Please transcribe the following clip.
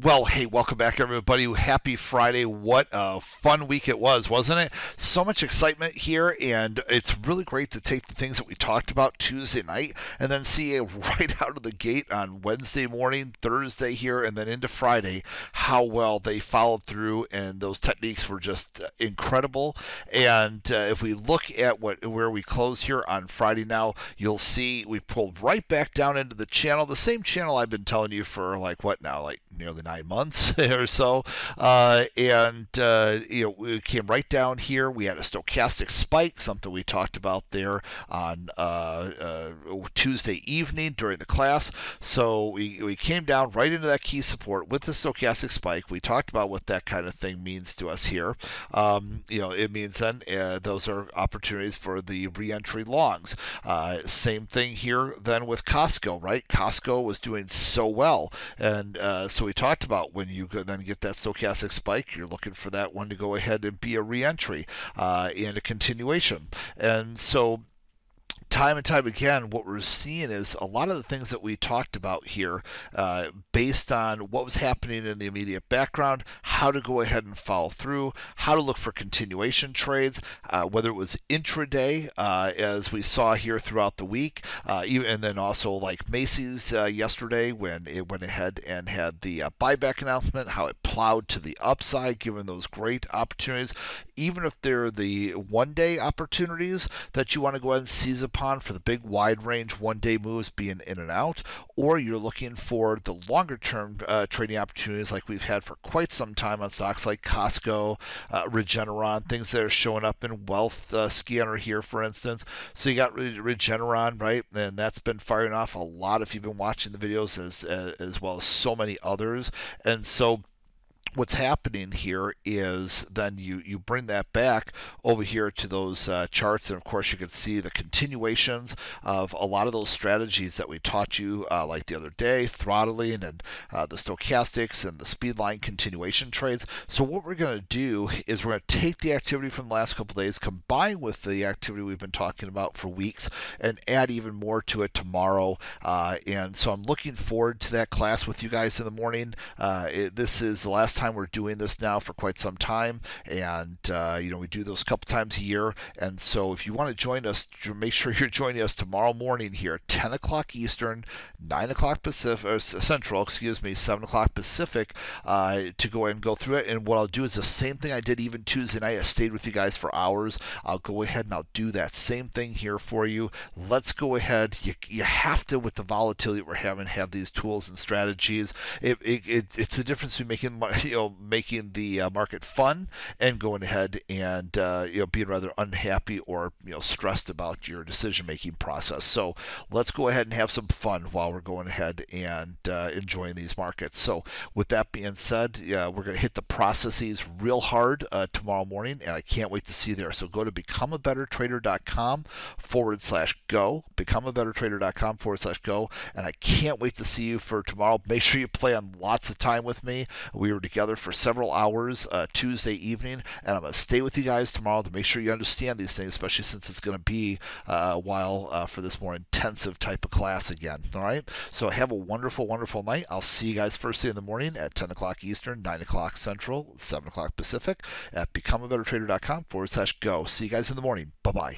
Well, hey, welcome back, everybody. Happy Friday. What a fun week it was, wasn't it? So much excitement here, and it's really great to take the things that we talked about Tuesday night and then see it right out of the gate on Wednesday morning, Thursday here, and then into Friday, how well they followed through, and those techniques were just incredible. And if we look at where we close here on Friday now, you'll see we pulled right back down into the channel, the same channel I've been telling you for like what now, like nearly 9 months or so, and we came right down here. We had a stochastic spike, something we talked about there on Tuesday evening during the class. So we came down right into that key support with the stochastic spike. We talked about what that kind of thing means to us here. It means then those are opportunities for the reentry longs. Same thing here then with Costco, right? Costco was doing so well, and so we talked about when you then get that stochastic spike, you're looking for that one to go ahead and be a reentry and a continuation. And so time and time again, what we're seeing is a lot of the things that we talked about here, based on what was happening in the immediate background, how to go ahead and follow through, how to look for continuation trades, whether it was intraday, as we saw here throughout the week, and then also like Macy's yesterday when it went ahead and had the buyback announcement, how it plowed to the upside, given those great opportunities, even if they're the one-day opportunities that you want to go ahead and seize upon for the big wide range one-day moves being in and out, or you're looking for the longer-term trading opportunities like we've had for quite some time on stocks like Costco, Regeneron, things that are showing up in Wealth Scanner here, for instance. So you got Regeneron, right? And that's been firing off a lot if you've been watching the videos, as well as so many others. And so what's happening here is then you bring that back over here to those charts, and of course you can see the continuations of a lot of those strategies that we taught you like the other day, throttling and the stochastics and the speed line continuation trades. So what we're going to do is we're going to take the activity from the last couple of days, combine with the activity we've been talking about for weeks, and add even more to it tomorrow. And so I'm looking forward to that class with you guys in the morning. This is the last time we're doing this now for quite some time, and we do those a couple times a year. And so if you want to join us, make sure you're joining us tomorrow morning here at 10 o'clock Eastern, 9 o'clock Pacific, Central, 7 o'clock Pacific, to go ahead and go through it. And what I'll do is the same thing I did even Tuesday night. I stayed with you guys for hours. I'll go ahead and I'll do that same thing here for you. Let's go ahead. You have to, with the volatility that we're having, have these tools and strategies. It's the difference between making the market fun and going ahead and being rather unhappy or stressed about your decision making process. So let's go ahead and have some fun while we're going ahead and enjoying these markets. So with that being said, we're going to hit the processes real hard tomorrow morning, and I can't wait to see you there. So go to becomeabettertrader.com/go, becomeabettertrader.com/go, and I can't wait to see you for tomorrow. Make sure you plan lots of time with me. We were together for several hours Tuesday evening, and I'm going to stay with you guys tomorrow to make sure you understand these things, especially since it's going to be a while for this more intensive type of class again. All right, so have a wonderful, wonderful night. I'll see you guys first thing in the morning at 10 o'clock Eastern, 9 o'clock Central, 7 o'clock Pacific at becomeabettertrader.com/go. See you guys in the morning. Bye bye.